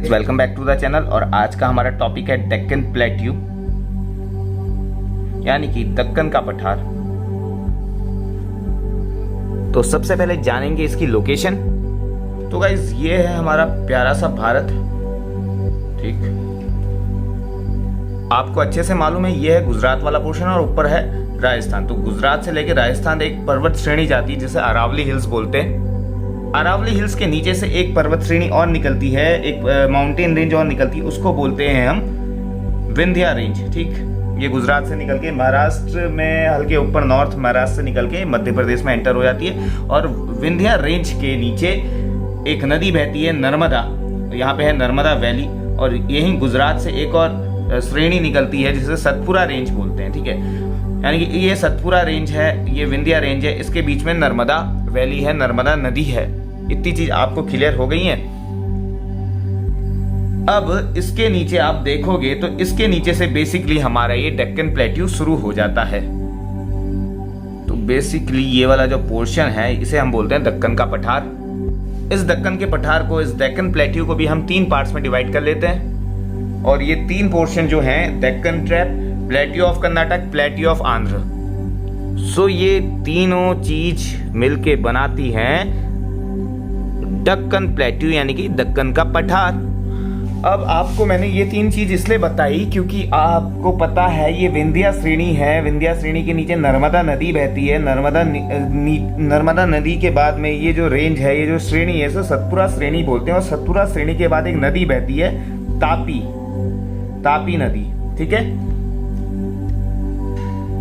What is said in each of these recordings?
Guys, welcome back to the channel. और आज का हमारा टॉपिक है डेक्कन प्लेट्यू यानी कि दक्कन का पठार। तो सबसे पहले जानेंगे इसकी लोकेशन। तो गाइज ये है हमारा प्यारा सा भारत। ठीक, आपको अच्छे से मालूम है ये है गुजरात वाला पोर्शन और ऊपर है राजस्थान। तो गुजरात से लेकर राजस्थान एक पर्वत श्रेणी जाती है जिसे अरावली हिल्स बोलते हैं। अरावली हिल्स के नीचे से एक पर्वत श्रेणी और निकलती है, एक माउंटेन रेंज और निकलती है, उसको बोलते हैं हम विंध्या रेंज। ठीक, ये गुजरात से निकल के महाराष्ट्र में हल्के ऊपर नॉर्थ महाराष्ट्र से निकल के मध्य प्रदेश में एंटर हो जाती है। और विंध्या रेंज के नीचे एक नदी बहती है नर्मदा, यहाँ पे है नर्मदा वैली। और यहीं गुजरात से एक और श्रेणी निकलती है जिसे सतपुरा रेंज बोलते हैं। ठीक है, यानी कि ये सतपुरा रेंज है, ये विंध्या रेंज है, इसके बीच में नर्मदा वैली है, नर्मदा नदी है। इतनी चीज आपको क्लियर हो गई है। अब इसके नीचे आप देखोगे तो इसके नीचे से बेसिकली हमारा ये डेक्कन प्लेट्यू शुरू हो जाता है। तो बेसिकली ये वाला जो पोर्शन है इसे हम बोलते हैं दक्कन का पठार। इस दक्कन के पठार को, इस डेक्कन प्लेट्यू को भी हम 3 पार्ट्स में डिवाइड कर लेते हैं। और ये 3 पोर्शन जो हैं, Deccan trap, plateau of Karnataka, plateau of Andhra. So ये तीनों चीज मिलके बनाती हैं दक्कन प्लेट्यू यानी कि दक्कन का पठार। अब आपको मैंने ये 3 चीज इसलिए बताई क्योंकि आपको पता है ये विंध्या श्रेणी है। विंध्या श्रेणी के नीचे नर्मदा नदी बहती है। नर्मदा नदी के बाद में ये जो रेंज है, ये जो श्रेणी है, इसे सतपुरा श्रेणी बोलते हैं। और सतपुरा श्रेणी के बाद एक नदी बहती है तापी नदी। ठीक है,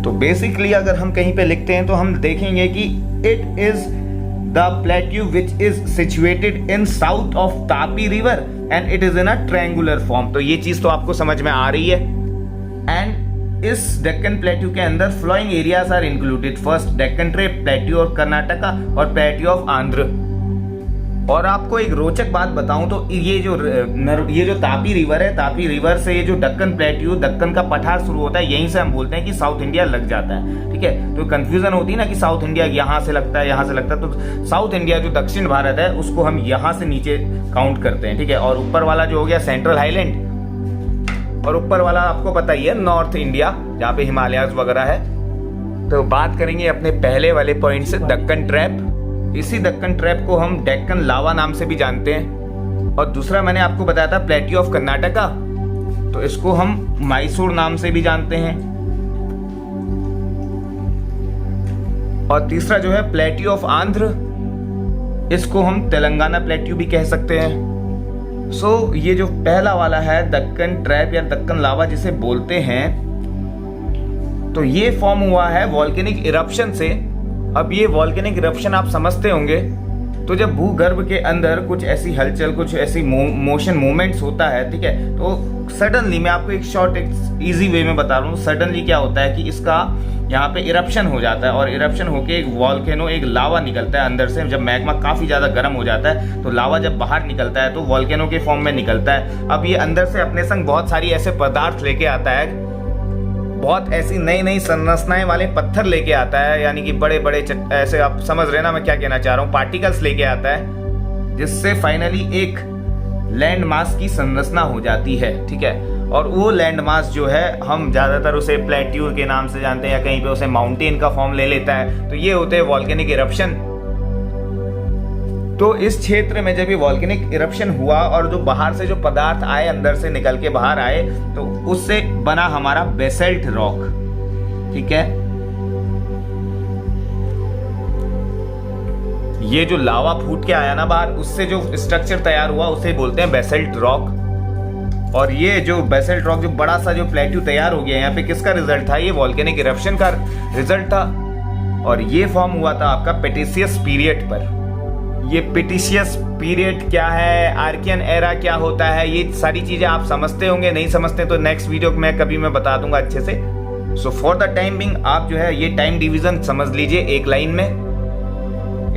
तो बेसिकली अगर हम कहीं पे लिखते हैं तो हम देखेंगे कि it is the plateau which is situated in south of Tapi river and it is in a triangular form. तो ये चीज तो आपको समझ में आ रही है। एंड इस डेक्कन प्लेट्यू के अंदर flowing areas are included. First Deccan trap, plateau of Karnataka और प्लेट्यू ऑफ आंध्र। और आपको एक रोचक बात बताऊं तो ये जो तापी रिवर है, तापी रिवर से ये जो दक्कन प्लेट्यू, दक्कन का पठार शुरू होता है, यहीं से हम बोलते हैं कि साउथ इंडिया लग जाता है। ठीक है, तो कंफ्यूजन होती है ना कि साउथ इंडिया यहाँ से लगता है, यहाँ से लगता है। तो साउथ इंडिया जो दक्षिण भारत है उसको हम यहाँ से नीचे काउंट करते हैं। ठीक है, और ऊपर वाला जो हो गया सेंट्रल हाईलैंड, और ऊपर वाला आपको पता ही है नॉर्थ इंडिया जहाँ पे हिमालयाज वगैरह है। तो बात करेंगे अपने पहले वाले पॉइंट से, दक्कन ट्रैप। इसी दक्कन ट्रैप को हम डेक्कन लावा नाम से भी जानते हैं। और दूसरा मैंने आपको बताया था प्लेट्यू ऑफ कर्नाटका, तो इसको हम मैसूर नाम से भी जानते हैं। और तीसरा जो है प्लेट्यू ऑफ आंध्र, इसको हम तेलंगाना प्लेट्यू भी कह सकते हैं। सो ये जो पहला वाला है दक्कन ट्रैप या दक्कन लावा जिसे बोलते हैं, तो ये फॉर्म हुआ है वॉल्केनिक इरप्शन से। अब ये वॉल्केनिक इरप्शन आप समझते होंगे, तो जब भूगर्भ के अंदर कुछ ऐसी हलचल, कुछ ऐसी मोशन मूवमेंट्स होता है, ठीक है, तो सडनली, मैं आपको एक शॉर्ट एक इजी वे में बता रहा हूँ, सडनली क्या होता है कि इसका यहाँ पे इरप्शन हो जाता है। और इरप्शन होके एक वॉल्केनो, एक लावा निकलता है अंदर से। जब मैग्मा काफी ज्यादा गर्म हो जाता है तो लावा जब बाहर निकलता है तो वॉल्केनो के फॉर्म में निकलता है। अब ये अंदर से अपने संग बहुत सारी ऐसे पदार्थ लेके आता है, बहुत ऐसी नई नई संरचनाएं वाले पत्थर लेके आता है, यानी कि बड़े बड़े ऐसे, आप समझ रहे ना मैं क्या कहना चाह रहा हूँ, पार्टिकल्स लेके आता है, जिससे फाइनली एक लैंड मास की संरचना हो जाती है। ठीक है, और वो लैंड मास जो है हम ज्यादातर उसे प्लेट्यू के नाम से जानते हैं, या कहीं पे उसे माउंटेन का फॉर्म ले लेता है। तो ये होते हैं वॉल्केनिक इरप्शन। तो इस क्षेत्र में जब ये वॉल्केनिक इरप्शन हुआ और जो बाहर से जो पदार्थ आए, अंदर से निकल के बाहर आए, तो उससे बना हमारा बेसल्ट रॉक। ठीक है, ये जो लावा फूट के आया ना बाहर, उससे जो स्ट्रक्चर तैयार हुआ उसे बोलते हैं बेसल्ट रॉक। और ये जो बेसल्ट रॉक, जो बड़ा सा जो प्लेट्यू तैयार हो गया, यहाँ पे किसका रिजल्ट था? ये वॉल्केनिक इरप्शन का रिजल्ट था। और ये फॉर्म हुआ था आपका पेटिशियस पीरियड पर। ये पेटिशियस पीरियड क्या है, आर्कियन एरा क्या होता है, ये सारी चीजें आप समझते होंगे। नहीं समझते तो नेक्स्ट वीडियो में कभी मैं बता दूंगा अच्छे से। So for the time being आप जो है ये टाइम डिवीजन समझ लीजिए एक लाइन में।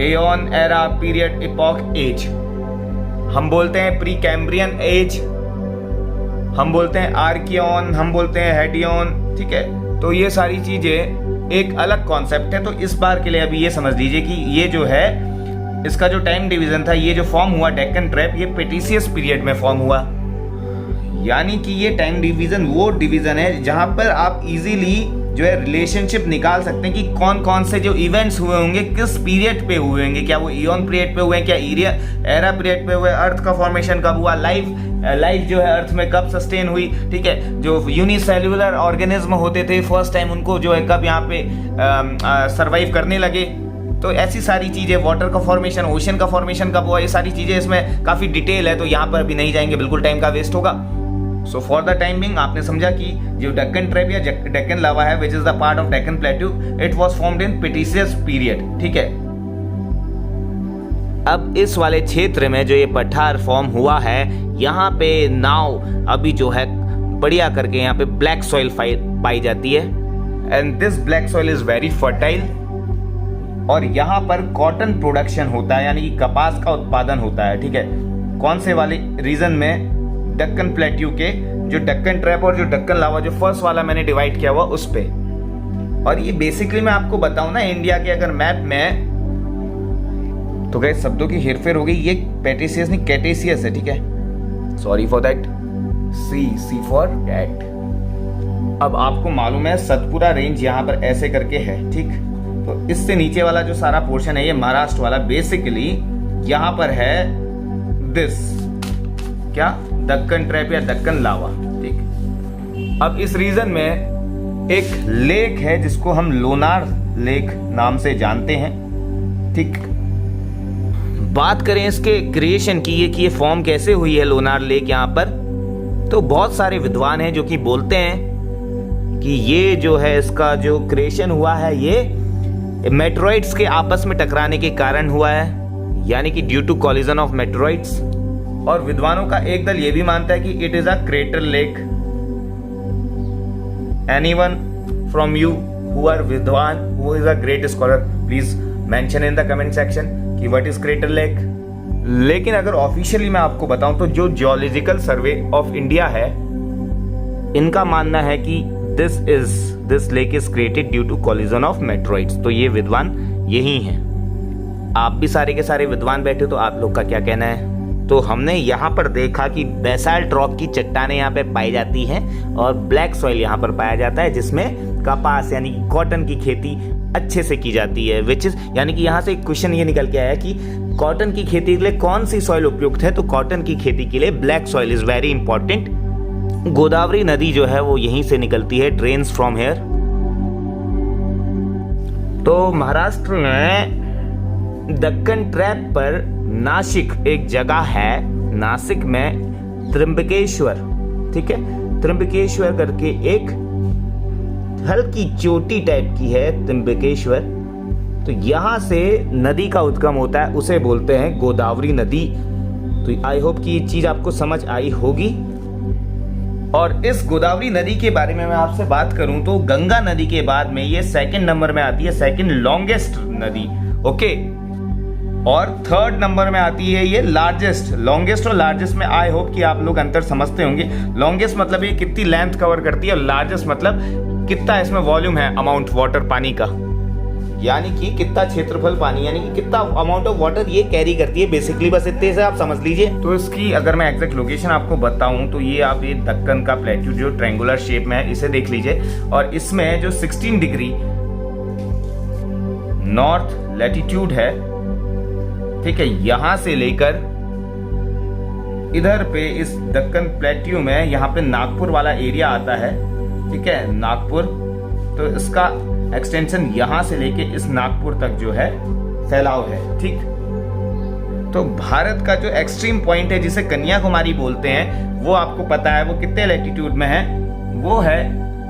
Aeon, era, period, epoch, age. हम बोलते हैं प्री कैम्ब्रियन एज, हम बोलते हैं आर्कियन, हम बोलते हैं हेडियन। ठीक है, तो ये सारी चीजें एक अलग कॉन्सेप्ट है। तो इस बार के लिए अभी ये समझ लीजिए कि ये जो है इसका जो टाइम डिवीजन था, ये जो फॉर्म हुआ डेक्कन ट्रैप, ये पेटिशियस पीरियड में फॉर्म हुआ। यानी कि ये टाइम डिवीजन वो डिवीजन है जहां पर आप इजीली जो है रिलेशनशिप निकाल सकते हैं कि कौन कौन से जो इवेंट्स हुए होंगे किस पीरियड पे हुए होंगे, क्या वो इयॉन पीरियड पे हुए हैं, क्या एरा पीरियड पे हुए, अर्थ का फॉर्मेशन कब हुआ, लाइफ जो है अर्थ में कब सस्टेन हुई, ठीक है, जो यूनिसेल्युलर ऑर्गेनिज्म होते थे फर्स्ट टाइम उनको जो है कब यहाँ पे सर्वाइव करने लगे। तो ऐसी सारी चीज़ें, वाटर का फॉर्मेशन, ओशन का फॉर्मेशन कब हुआ, ये सारी चीज़ें इसमें काफ़ी डिटेल है, तो यहाँ पर अभी नहीं जाएंगे, बिल्कुल टाइम का वेस्ट होगा। So for the time being आपने समझा कि जो डेक्कन ट्रैप या डेक्कन लावा है which is the part of Deccan plateau, it was formed in Cretaceous period, ठीक है। अब इस वाले क्षेत्र में जो ये पठार फॉर्म हुआ है, यहाँ पे नाव अभी जो है बढ़िया करके यहाँ पे ब्लैक सॉइल पाई जाती है, and this black soil is very fertile, और यहाँ पर कॉटन प्रोडक्शन होता है, यानी कि कपास का उत्पादन होता है, ठीक है। कौन से वाले रीजन में, डेक्कन प्लेट्यू के जो डेक्कन ट्रैप और जो डेक्कन लावा जो फर्स्ट वाला मैंने डिवाइड किया हुआ उस पे। और ये बेसिकली मैं आपको बताऊं ना, इंडिया के अगर मैप में, तो गए शब्दों की हेरफेर हो गई, ये पेटेसियस नहीं कैटेसियस है, ठीक है, sorry for that, C for cat. अब आपको मालूम है सतपुरा रेंज यहाँ पर ऐसे करके है, ठीक, तो इससे नीचे वाला जो सारा पोर्शन है ये महाराष्ट्र वाला, बेसिकली यहाँ पर है दिस क्या, दक्कन ट्रैप या दक्कन लावा, ठीक। अब इस रीजन में एक लेक है जिसको हम लोनार लेक नाम से जानते हैं, ठीक। बात करें इसके क्रिएशन की, ये फॉर्म कैसे हुई है लोनार लेक यहाँ पर, तो बहुत सारे विद्वान हैं जो कि बोलते हैं कि ये जो है इसका जो क्रिएशन हुआ है ये मेटेरॉइड्स के आपस में टकराने के कारण हुआ है, यानी कि due to collision of meteoroids. और विद्वानों का एक दल ये भी मानता है कि it is a crater lake. Anyone from you who are विद्वान, who is a great scholar, please mention in the comment section कि व्हाट इज क्रेटर लेक। लेकिन अगर ऑफिशियली मैं आपको बताऊं तो जो जियोलॉजिकल सर्वे ऑफ इंडिया है, इनका मानना है कि this lake is created due to collision of meteoroids. तो ये विद्वान यही हैं। आप भी सारे के सारे विद्वान बैठे, तो आप लोग का क्या कहना है? तो हमने यहाँ पर देखा कि बेसाल्ट रॉक की चट्टानें यहाँ पे पाई जाती हैं और ब्लैक सॉइल यहाँ पर पाया जाता है जिसमें कपास यानी कॉटन की खेती अच्छे से की जाती है, विच इज, यानी कि यहाँ से एक क्वेश्चन ये निकल के आया कि कॉटन की खेती के लिए कौन सी सॉइल उपयुक्त है, तो कॉटन की खेती के लिए black soil is very important. Godavari नदी जो है वो यहीं से निकलती है, ड्रेन्स फ्रॉम हेयर। तो महाराष्ट्र में दक्कन ट्रैप पर नासिक एक जगह है, नासिक में त्र्यंबकेश्वर, ठीक है, त्र्यंबकेश्वर करके एक हल्की चोटी टाइप की है त्र्यंबकेश्वर। तो यहां से नदी का उद्गम होता है, उसे बोलते हैं गोदावरी नदी। तो आई होप कि ये चीज आपको समझ आई होगी। और इस गोदावरी नदी के बारे में मैं आपसे बात करूं तो गंगा नदी के बाद में ये सेकंड नंबर में आती है, सेकंड लॉन्गेस्ट नदी, ओके। और थर्ड नंबर में आती है ये लार्जेस्ट। लॉन्गेस्ट और लार्जेस्ट में आई होप कि आप लोग अंतर समझते होंगे। लॉन्गेस्ट मतलब ये कितनी लेंथ कवर करती है और लार्जेस्ट मतलब कितना इसमें वॉल्यूम है, अमाउंट वाटर पानी का, यानी कि कितना क्षेत्रफल पानी, यानी कि कितना अमाउंट ऑफ वाटर ये कैरी करती है। बेसिकली बस इतने से आप समझ लीजिए। तो इसकी अगर मैं एग्जैक्ट लोकेशन आपको बताऊं तो ये आप ये दक्कन का प्लेट्यू जो ट्रायंगुलर शेप में है इसे देख लीजिए, और इसमें जो 16 डिग्री नॉर्थ लैटिट्यूड है, ठीक है, यहां से लेकर इधर पे इस दक्कन प्लेट्यू में यहाँ पे नागपुर वाला एरिया आता है, ठीक है, नागपुर। तो इसका एक्सटेंशन यहां से लेके इस नागपुर तक जो है फैलाव है, ठीक। तो भारत का जो एक्सट्रीम पॉइंट है जिसे कन्याकुमारी बोलते हैं, वो आपको पता है वो कितने लैटिट्यूड में है, वो है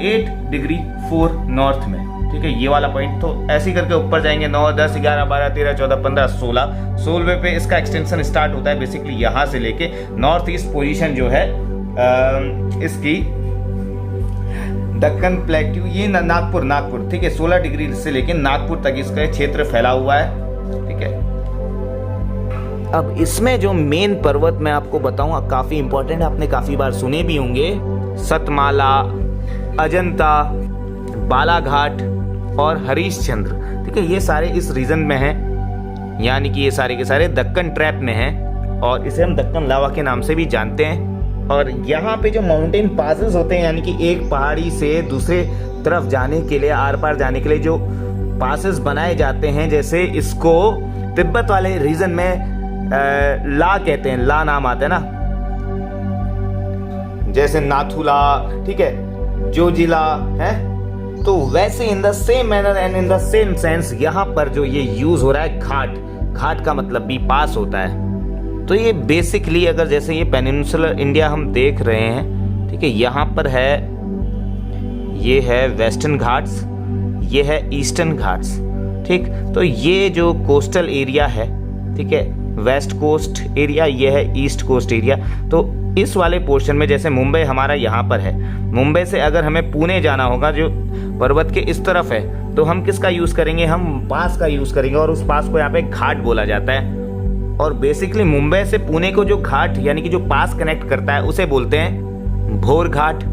8 डिग्री 4 नॉर्थ में, ठीक है, ये वाला पॉइंट। तो ऐसे करके ऊपर जाएंगे 9, 10, 11, 12, 13, 14, 15, 16वें पे इसका एक्सटेंशन स्टार्ट होता है। बेसिकली यहाँ से लेके नॉर्थ ईस्ट पोजीशन जो है इसकी दक्कन प्लेट्यू, ये नागपुर, ठीक है, 16 डिग्री से लेके नागपुर तक इसका क्षेत्र फैला हुआ है, ठीक है। अब इसमें जो मेन पर्वत मैं आपको बताऊंगा काफी इंपॉर्टेंट, आपने काफी बार सुने भी होंगे, सतमाला, अजंता, बालाघाट और हरिश्चंद्र, ठीक है, ये सारे इस रीजन में हैं, यानी कि ये सारे के सारे दक्कन ट्रैप में हैं और इसे हम दक्कन लावा के नाम से भी जानते हैं। और यहाँ पे जो माउंटेन पासेस होते हैं, यानी कि एक पहाड़ी से दूसरे तरफ जाने के लिए, आर पार जाने के लिए जो पासेस बनाए जाते हैं, जैसे इसको तिब्बत वाले रीजन में ला कहते हैं, ला नाम आता है ना, जैसे नाथुला, ठीक है, जोजिला है, तो वैसे in the same manner and in the same sense यहाँ पर जो ये यूज हो रहा है घाट, घाट का मतलब भी पास होता है। तो ये बेसिकली अगर जैसे ये पेनिनसुलर इंडिया हम देख रहे हैं, ठीक है, यहाँ पर है, ये है वेस्टर्न घाट्स, ये है ईस्टर्न घाट्स, ठीक। तो ये जो कोस्टल एरिया है, ठीक है, वेस्ट कोस्ट एरिया, ये है ईस्ट कोस्ट एरिया। तो इस वाले पोर्शन में जैसे मुंबई हमारा यहाँ पर है, मुंबई से अगर हमें पुणे जाना होगा जो पर्वत के इस तरफ है, तो हम किसका यूज करेंगे, हम पास का यूज करेंगे, और उस पास को यहाँ पे घाट बोला जाता है। और बेसिकली मुंबई से पुणे को जो घाट यानी कि जो पास कनेक्ट करता है उसे बोलते हैं भोर घाट।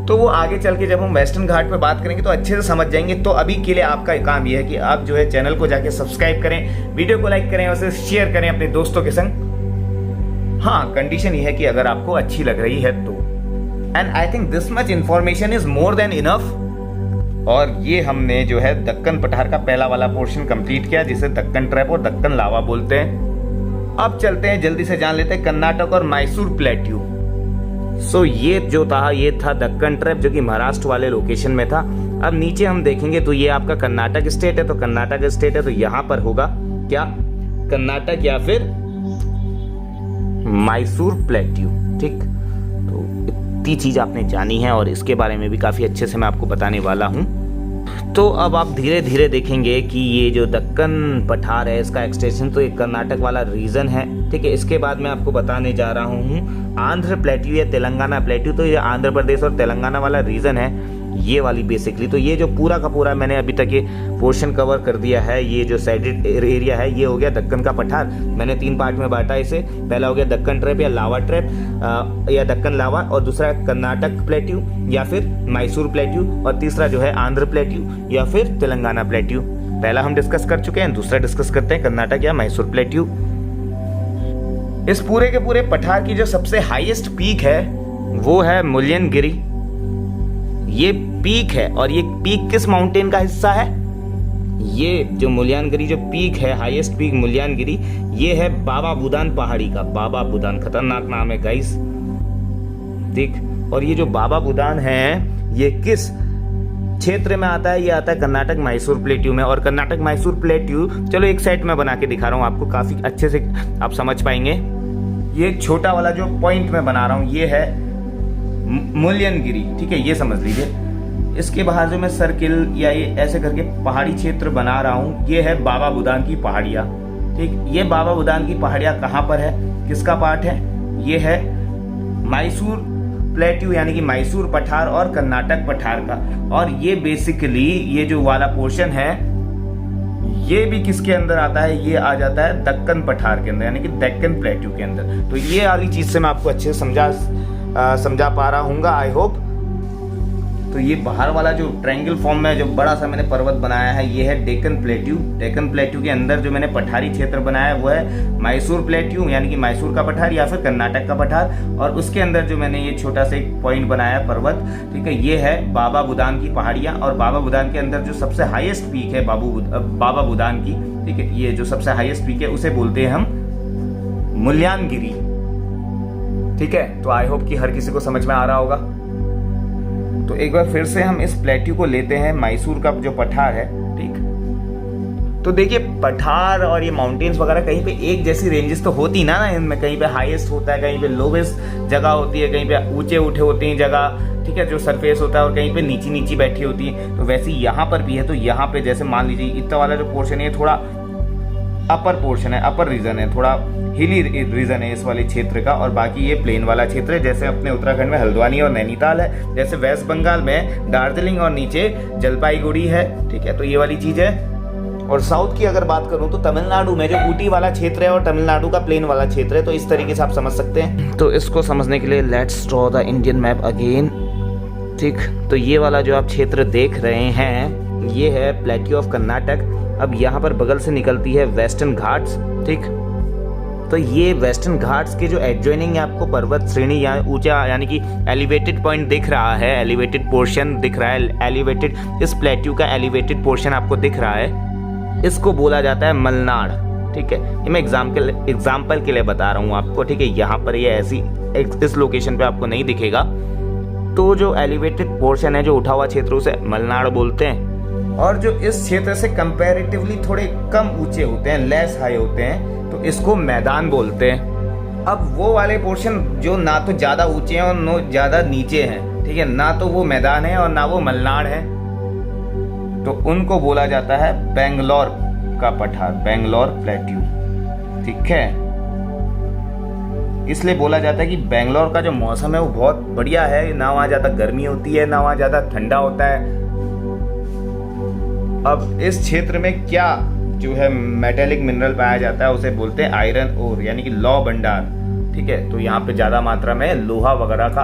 तो वो आगे चल के जब हम वेस्टर्न घाट पे बात करेंगे तो अच्छे से समझ जाएंगे। तो अभी के लिए आपका काम ये है कि आप जो है चैनल को जाके सब्सक्राइब करें, वीडियो को लाइक करें और उसे शेयर करें अपने दोस्तों के संग। हाँ, कंडीशन ये है कि अगर आपको अच्छी लग रही है तो। And I think this much information is more than enough. और ये हमने जो है दक्कन पठार का पहला वाला पोर्शन कंप्लीट किया, जिसे दक्कन ट्रैप और दक्कन लावा बोलते हैं। अब चलते हैं, जल्दी से जान लेते हैं कर्नाटक और मैसूर प्लेट्यू। सो ये जो था, ये था दक्कन ट्रैप जो कि महाराष्ट्र वाले लोकेशन में था। अब नीचे हम देखेंगे तो ये आपका कर्नाटक स्टेट है, तो कर्नाटक स्टेट है तो यहाँ पर होगा क्या, कर्नाटक या फिर मैसूर प्लेट्यू, ठीक। तो इतनी चीज आपने जानी है और इसके बारे में भी काफी अच्छे से मैं आपको बताने वाला हूँ। तो अब आप धीरे धीरे देखेंगे कि ये जो दक्कन पठार है इसका एक्सटेंशन तो एक कर्नाटक वाला रीजन है, ठीक है। इसके बाद मैं आपको बताने जा रहा हूँ आंध्र प्लेट्यू या तेलंगाना प्लेट्यू। तो ये आंध्र प्रदेश और तेलंगाना वाला रीजन है, ये वाली बेसिकली। तो ये जो पूरा का पूरा मैंने अभी तक ये पोर्शन कवर कर दिया है, ये जो साइडेड एरिया है ये हो गया दक्कन का पठार। मैंने 3 पार्ट में बांटा इसे। पहला हो गया दक्कन ट्रैप या लावा ट्रैप या दक्कन लावा, और दूसरा कर्नाटक प्लेट्यू या फिर मैसूर प्लेट्यू, और तीसरा जो है आंध्र प्लेट्यू या फिर तेलंगाना प्लेट्यू। पहला हम डिस्कस कर चुके हैं, दूसरा डिस्कस करते हैं कर्नाटक या मैसूर प्लेट्यू। इस पूरे के पूरे पठार की जो सबसे हाईएस्ट पीक है वो है मुल्यनगिरी। ये पीक है, और ये पीक किस माउंटेन का हिस्सा है, ये जो मुल्यनगिरी जो पीक है, हाईएस्ट पीक मुल्यनगिरी, ये है बाबा बुदान पहाड़ी का। बाबा बुदान खतरनाक नाम है गाइस, ठीक। और ये जो बाबा बुदान है ये किस क्षेत्र में आता है, ये आता है कर्नाटक मैसूर प्लेट्यू में। और कर्नाटक मैसूर प्लेट्यू, चलो एक सेट में बना के दिखा रहा हूँ आपको, काफी अच्छे से आप समझ पाएंगे। ये छोटा वाला जो पॉइंट में बना रहा हूँ ये है मुल्यनगिरी, ठीक है, ये समझ लीजिए। इसके बाहर जो मैं सर्किल या ये ऐसे करके पहाड़ी क्षेत्र बना रहा हूँ, ये है बाबा बुदान की पहाड़ियाँ, ठीक। ये बाबा बुदान की पहाड़ियाँ कहाँ पर है, किसका पार्ट है, ये है मैसूर प्लेट्यू यानी कि मैसूर पठार और कर्नाटक पठार का। और ये बेसिकली ये जो वाला पोर्शन है ये भी किसके अंदर आता है, ये आ जाता है दक्कन पठार के अंदर यानी कि दक्कन प्लेट्यू के अंदर। तो ये वाली चीज से मैं आपको अच्छे से समझा पा रहा हूँ आई होप। तो ये बाहर वाला जो ट्रायंगल फॉर्म में जो बड़ा सा मैंने पर्वत बनाया है ये है डेक्कन प्लेट्यू। डेक्कन प्लेट्यू के अंदर जो मैंने पठारी क्षेत्र बनाया है वो है मैसूर प्लेट्यू यानी कि मैसूर का पठार या फिर कर्नाटक का पठार। और उसके अंदर जो मैंने ये छोटा सा एक पॉइंट बनाया है पर्वत, ठीक है, ये है बाबा बुदान की पहाड़ियाँ। और बाबा बुदान के अंदर जो सबसे हाईएस्ट पीक है बाबा बुदान की, ठीक है, ये जो सबसे हाईएस्ट पीक है उसे बोलते हैं हम मुल्यनगिरी, ठीक है। तो आई होप कि हर किसी को समझ में आ रहा होगा। तो एक बार फिर से हम इस प्लेट्यू को लेते हैं, मैसूर का जो पठार है, ठीक। तो देखिए पठार और ये माउंटेन्स वगैरह कहीं पे एक जैसी रेंजेस तो होती ना इनमें, कहीं पे हाईएस्ट होता है, कहीं पे लोवेस्ट जगह होती है, कहीं पे ऊंचे उठे होती हैं जगह, ठीक है, जो सरफेस होता है, और कहीं पे नीची नीची बैठी होती है। तो वैसे यहाँ पर भी है। तो यहाँ पे जैसे मान लीजिए इतना वाला जो पोर्शन है थोड़ा अपर पोर्शन है, अपर रीजन है, थोड़ा हिली रीजन है इस वाले क्षेत्र का, और बाकी ये प्लेन वाला क्षेत्र है। जैसे अपने उत्तराखंड में हल्द्वानी और नैनीताल है, जैसे वेस्ट बंगाल में दार्जिलिंग और नीचे जलपाईगुड़ी है, ठीक है। तो ये वाली चीज है। और साउथ की अगर बात करूं तो तमिलनाडु में जो ऊटी वाला क्षेत्र है और तमिलनाडु का प्लेन वाला क्षेत्र है। तो इस तरीके से आप समझ सकते हैं। तो इसको समझने के लिए let's draw the Indian map again, ठीक। तो ये वाला जो आप क्षेत्र देख रहे हैं ये है प्लेट्यू ऑफ कर्नाटक। अब यहाँ पर बगल से निकलती है वेस्टर्न घाट्स, ठीक। तो ये वेस्टर्न घाट्स के जो एडजॉइनिंग आपको पर्वत श्रेणी या ऊंचा यानी कि एलिवेटेड पॉइंट दिख रहा है, एलिवेटेड पोर्शन दिख रहा है, एलिवेटेड इस प्लेट्यू का एलिवेटेड पोर्शन आपको दिख रहा है, इसको बोला जाता है मलनाड। ठीक है, ये मैं एग्जाम्पल के लिए बता रहा हूँ आपको। ठीक है, यहाँ पर ये ऐसी इस लोकेशन पे आपको नहीं दिखेगा। तो जो एलिवेटेड पोर्शन है, जो उठा हुआ क्षेत्र, उसे मलनाड बोलते हैं। और जो इस क्षेत्र से कंपैरेटिवली थोड़े कम ऊंचे होते हैं, लेस हाई होते हैं, तो इसको मैदान बोलते हैं। अब वो वाले पोर्शन जो ना तो ज्यादा ऊंचे हैं और ना ज्यादा नीचे हैं, ठीक है, ना तो वो मैदान है और ना वो मलनाड है, तो उनको बोला जाता है बेंगलोर का पठार, बेंगलोर प्लेट्यू। ठीक है, इसलिए बोला जाता है कि बेंगलोर का जो मौसम है वो बहुत बढ़िया है, ना वहाँ ज्यादा गर्मी होती है, ना वहाँ ज्यादा ठंडा होता है। अब इस क्षेत्र में क्या जो है मेटेलिक मिनरल पाया जाता है, उसे बोलते हैं आयरन ओर, यानी कि लौह भंडार। ठीक है, तो यहाँ पे ज़्यादा मात्रा में लोहा वगैरह का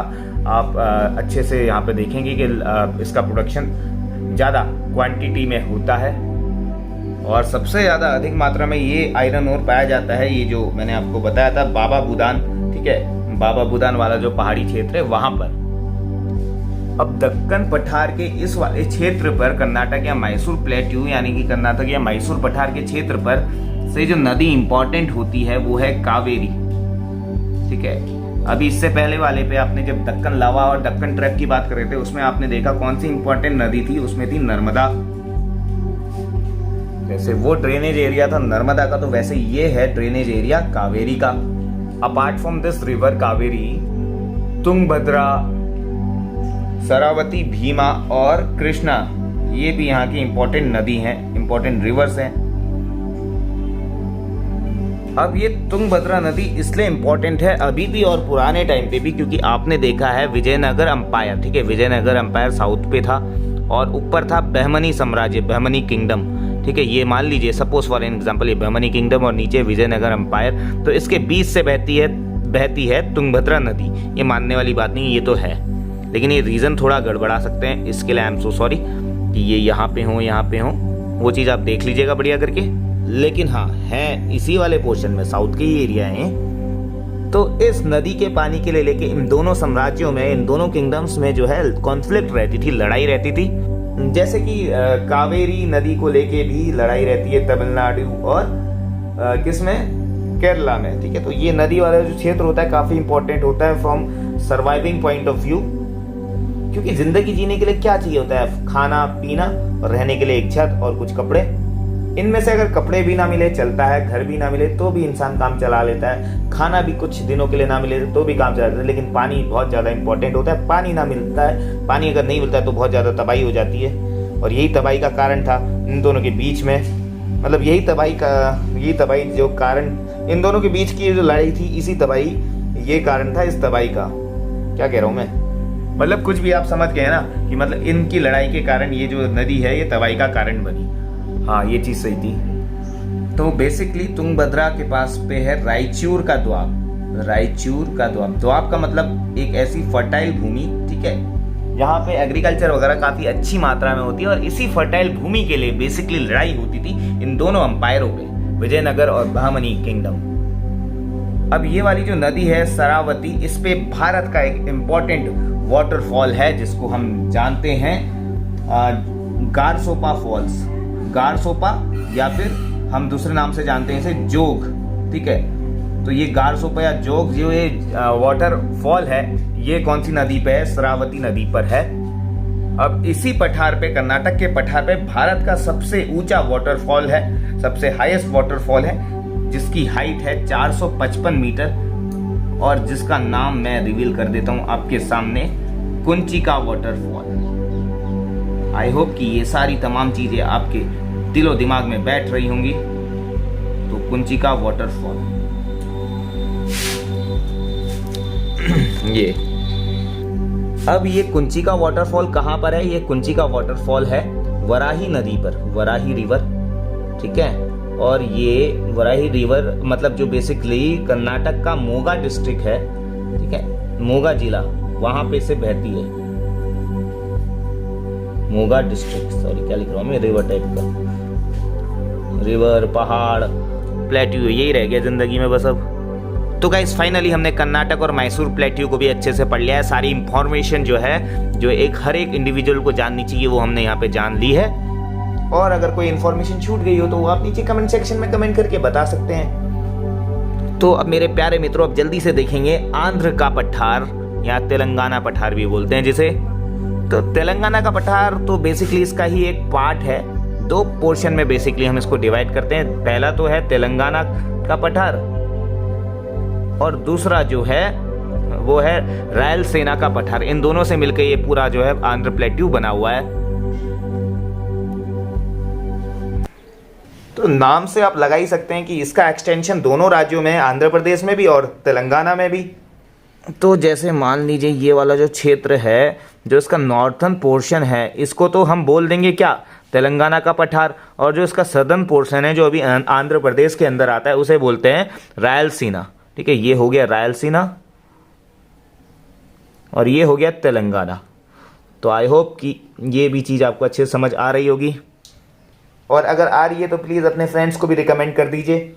आप अच्छे से यहाँ पे देखेंगे कि इसका प्रोडक्शन ज़्यादा क्वांटिटी में होता है और सबसे ज़्यादा अधिक मात्रा में ये आयरन ओर पाया जाता है। ये जो मैंने आपको बताया था बाबा बुदान, ठीक है, बाबा बुदान वाला जो पहाड़ी क्षेत्र है वहाँ पर। अब दक्कन पठार के इस वाले क्षेत्र पर कर्नाटक या मैसूर प्लेट्यू यानी कि कर्नाटक या मैसूर पठार के क्षेत्र पर से जो नदी इंपॉर्टेंट होती है वो है कावेरी। ठीक है, अभी इससे पहले वाले पे आपने जब दक्कन लावा और दक्कन ट्रैप की बात कर रहे थे, उसमें आपने देखा कौन सी इंपॉर्टेंट नदी थी, उसमें थी नर्मदा। जैसे वो ड्रेनेज एरिया था नर्मदा का, तो वैसे ये है ड्रेनेज एरिया कावेरी का। Apart from this river Kaveri, Tungabhadra, Sharavati, Bhima और कृष्णा, ये भी यहाँ की इंपॉर्टेंट नदी हैं, इंपॉर्टेंट रिवर्स हैं। अब ये तुंगभद्रा नदी इसलिए इंपॉर्टेंट है अभी भी और पुराने टाइम पे भी, क्योंकि आपने देखा है विजयनगर अंपायर। ठीक है, विजयनगर अंपायर साउथ पे था और ऊपर था बहमनी साम्राज्य, बहमनी किंगडम। ठीक है, ये मान लीजिए सपोज फॉर एग्जांपल ये बहमनी किंगडम और नीचे विजयनगर अंपायर, तो इसके बीच से बहती है तुंगभद्रा नदी। ये मानने वाली बात नहीं, ये तो है, लेकिन ये रीज़न थोड़ा गड़बड़ा सकते हैं, इसके लिए आई एम सो सॉरी कि ये यहाँ पे हो, वो चीज़ आप देख लीजिएगा बढ़िया करके। लेकिन हाँ, है इसी वाले पोर्शन में, साउथ के ही एरिया है। तो इस नदी के पानी के लिए लेके इन दोनों साम्राज्यों में, इन दोनों किंगडम्स में जो है कॉन्फ्लिक्ट रहती थी, लड़ाई रहती थी। जैसे कि कावेरी नदी को लेके भी लड़ाई रहती है तमिलनाडु और किसमें, केरला में। ठीक है, तो ये नदी वाला जो क्षेत्र होता है काफ़ी इंपॉर्टेंट होता है from surviving point of view, क्योंकि जिंदगी जीने के लिए क्या चाहिए होता है, खाना पीना और रहने के लिए एक छत और कुछ कपड़े। इनमें से अगर कपड़े भी ना मिले चलता है, घर भी ना मिले तो भी इंसान काम चला लेता है, खाना भी कुछ दिनों के लिए ना मिले तो भी काम चला लेता है, लेकिन पानी बहुत ज़्यादा इंपॉर्टेंट होता है। पानी ना मिलता है, पानी अगर नहीं मिलता है तो बहुत ज़्यादा तबाही हो जाती है, और यही तबाही का कारण था इन दोनों के बीच में। मतलब यही तबाही जो कारण इन दोनों के बीच की जो लड़ाई थी, इसी तबाही, ये कारण था इस तबाही का। क्या कह रहा हूँ मैं, मतलब कुछ भी आप समझ गए ना कि मतलब इनकी लड़ाई के कारण ये जो नदी है ये तबाही का कारण बनी। हाँ, ये चीज सही थी। तो बेसिकली तुंगभद्रा के पास पे है रायचूर का द्वाब। रायचूर का द्वाब, द्वाब का मतलब एक ऐसी फर्टाइल भूमि। ठीक है, यहाँ पे एग्रीकल्चर वगैरह काफी अच्छी मात्रा में होती है, और इसी फर्टाइल भूमि के लिए बेसिकली लड़ाई होती थी इन दोनों अंपायरों पे, विजयनगर और बहमनी किंगडम। अब ये वाली जो नदी है शरावती, इस पे भारत का एक इम्पोर्टेंट वाटरफॉल है जिसको हम जानते हैं गारसोपा फॉल्स, गारसोपा, या फिर हम दूसरे नाम से जानते हैं इसे जोग। ठीक है, तो ये गारसोपा या जोग जो ये वाटरफॉल है, ये कौन सी नदी पे है, शरावती नदी पर है। अब इसी पठार पे, कर्नाटक के पठार पे भारत का सबसे ऊंचा वाटरफॉल है, सबसे हाईएस्ट वाटरफॉल है, जिसकी हाइट है 455 मीटर, और जिसका नाम मैं रिवील कर देता हूं आपके सामने, कुंचिका वाटरफॉल। आई होप कि ये सारी तमाम चीजें आपके दिलो दिमाग में बैठ रही होंगी। तो कुंचिका वाटरफॉल ये, अब ये कुंचिका वाटरफॉल कहाँ पर है, ये कुंचिका वाटरफॉल है वराही नदी पर, वराही रिवर। ठीक है, और ये वराही रिवर मतलब जो बेसिकली कर्नाटक का मोगा डिस्ट्रिक्ट है, ठीक है, मोगा जिला, वहां पे से बहती है। मोगा डिस्ट्रिक्ट, सॉरी क्या लिख रहा हूँ मैं, रिवर टाइप का, रिवर, पहाड़, प्लेट्यू, यही रह गया जिंदगी में बस अब। तो गाइस फाइनली हमने कर्नाटक और मैसूर प्लेट्यू को भी अच्छे से पढ़ लिया है। सारी इंफॉर्मेशन जो है जो हर एक इंडिविजुअल को जाननी चाहिए वो हमने यहाँ पे जान ली है। और अगर कोई इन्फॉर्मेशन छूट गई हो तो वो आप नीचे कमेंट सेक्शन में कमेंट करके बता सकते हैं। तो अब मेरे प्यारे मित्रों, अब जल्दी से देखेंगे आंध्र का पठार या तेलंगाना पठार भी बोलते हैं जिसे। तो तेलंगाना का पठार तो बेसिकली इसका ही एक पार्ट है। 2 पोर्शन में बेसिकली हम इसको डिवाइड करते हैं। पहला तो है तेलंगाना का पठार और दूसरा जो है वो है रायलसीना का पठार। इन दोनों से मिलकर ये पूरा जो है आंध्र प्लेट्यू बना हुआ है। तो नाम से आप लगा ही सकते हैं कि इसका एक्सटेंशन दोनों राज्यों में है, आंध्र प्रदेश में भी और तेलंगाना में भी। तो जैसे मान लीजिए ये वाला जो क्षेत्र है, जो इसका नॉर्थन पोर्शन है, इसको तो हम बोल देंगे क्या, तेलंगाना का पठार। और जो इसका सदर्न पोर्शन है जो अभी आंध्र प्रदेश के अंदर आता है उसे बोलते हैं रायलसीना। ठीक है, ये हो गया रायलसीना और ये हो गया तेलंगाना। तो आई होप कि ये भी चीज़ आपको अच्छे से समझ आ रही होगी। और अगर आ रही है तो प्लीज़ अपने फ्रेंड्स को भी रिकमेंड कर दीजिए।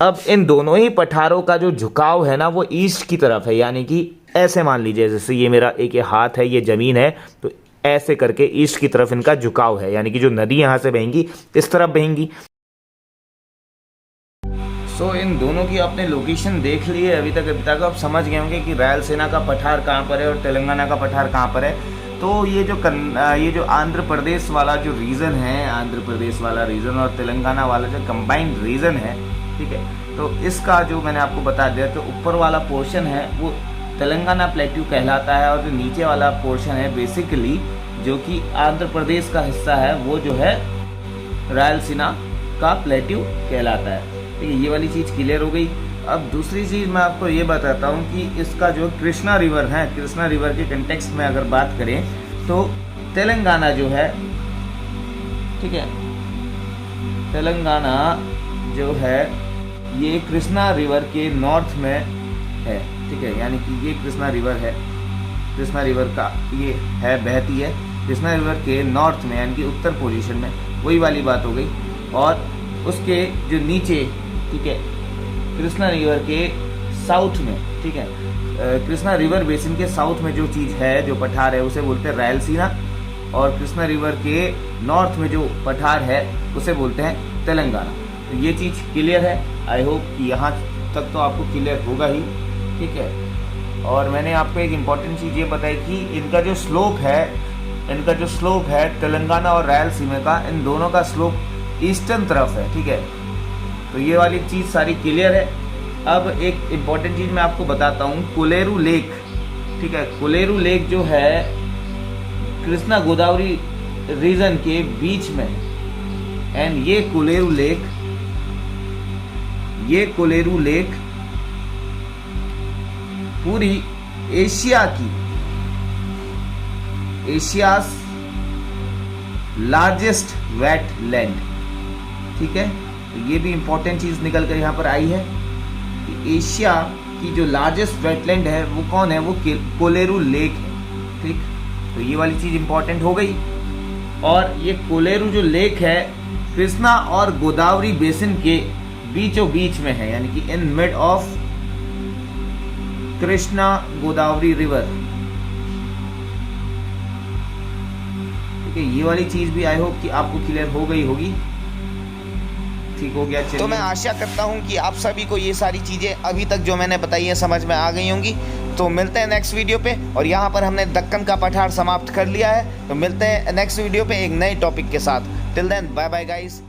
अब इन दोनों ही पठारों का जो झुकाव है ना वो ईस्ट की तरफ है, यानी कि ऐसे मान लीजिए जैसे ये मेरा एक ये हाथ है, ये ज़मीन है, तो ऐसे करके ईस्ट की तरफ इनका झुकाव है, यानी कि जो नदी यहाँ से बहेंगी इस तरफ बहेंगी। सो इन दोनों की आपने लोकेशन देख ली है अभी तक आप समझ गए होंगे कि रायलसीना का पठार कहाँ पर है और तेलंगाना का पठार कहाँ पर है। तो ये जो आंध्र प्रदेश वाला जो रीजन है, आंध्र प्रदेश वाला रीजन और तेलंगाना वाला जो कंबाइंड रीजन है, ठीक है, तो इसका जो मैंने आपको बता दिया, तो ऊपर वाला पोर्शन है वो तेलंगाना प्लेट्यू कहलाता है और जो नीचे वाला पोर्शन है बेसिकली जो कि आंध्र प्रदेश का हिस्सा है वो जो है रायलसीना का प्लेट्यू कहलाता है। ठीक है, ये वाली चीज़ क्लियर हो गई। अब दूसरी चीज़ मैं आपको ये बताता हूँ कि इसका जो कृष्णा रिवर है, कृष्णा रिवर के कंटेक्स्ट में अगर बात करें तो तेलंगाना जो है, ठीक है, तेलंगाना जो है ये कृष्णा रिवर के नॉर्थ में है। ठीक है, यानी कि ये कृष्णा रिवर है, कृष्णा रिवर का ये है बहती है कृष्णा रिवर के नॉर्थ में, यानी कि उत्तर पोजीशन में, वही वाली बात हो गई। और उसके जो नीचे, ठीक है, कृष्णा रिवर के साउथ में, ठीक है, कृष्णा रिवर बेसिन के साउथ में जो चीज़ है, जो पठार है, उसे बोलते हैं रायलसीना। और कृष्णा रिवर के नॉर्थ में जो पठार है उसे बोलते हैं तेलंगाना। तो ये चीज़ क्लियर है। आई होप कि यहाँ तक तो आपको क्लियर होगा ही। ठीक है, और मैंने आपको एक इम्पॉर्टेंट चीज़ ये बताई कि इनका जो स्लोप है तेलंगाना और रायलसीमा का, इन दोनों का स्लोप ईस्टर्न तरफ है। ठीक है, तो ये वाली चीज़ सारी क्लियर है। अब एक इम्पॉर्टेंट चीज़ मैं आपको बताता हूँ, कोलेरू लेक। ठीक है, कोलेरू लेक जो है कृष्णा गोदावरी रीजन के बीच में, एंड ये कोलेरू लेक पूरी एशियाज लार्जेस्ट वेटलैंड। ठीक है, तो ये भी इंपॉर्टेंट चीज निकल कर यहाँ पर आई है कि एशिया की जो लार्जेस्ट वेटलैंड है वो कौन है, वो कोलेरू लेक है। ठीक, तो ये वाली चीज इंपॉर्टेंट हो गई। और ये कोलेरू जो लेक है कृष्णा और गोदावरी बेसिन के बीचों बीच में है, यानी कि in mid of Krishna Godavari river. ठीक है, ये वाली चीज भी आई होप कि आपको क्लियर हो गई होगी। ठीक हो गया, चलिए। तो मैं आशा करता हूं कि आप सभी को ये सारी चीजें अभी तक जो मैंने बताई है समझ में आ गई होंगी। तो मिलते हैं नेक्स्ट वीडियो पे। और यहाँ पर हमने दक्कन का पठार समाप्त कर लिया है। तो मिलते हैं नेक्स्ट वीडियो पे एक नए टॉपिक के साथ। Till then bye bye guys.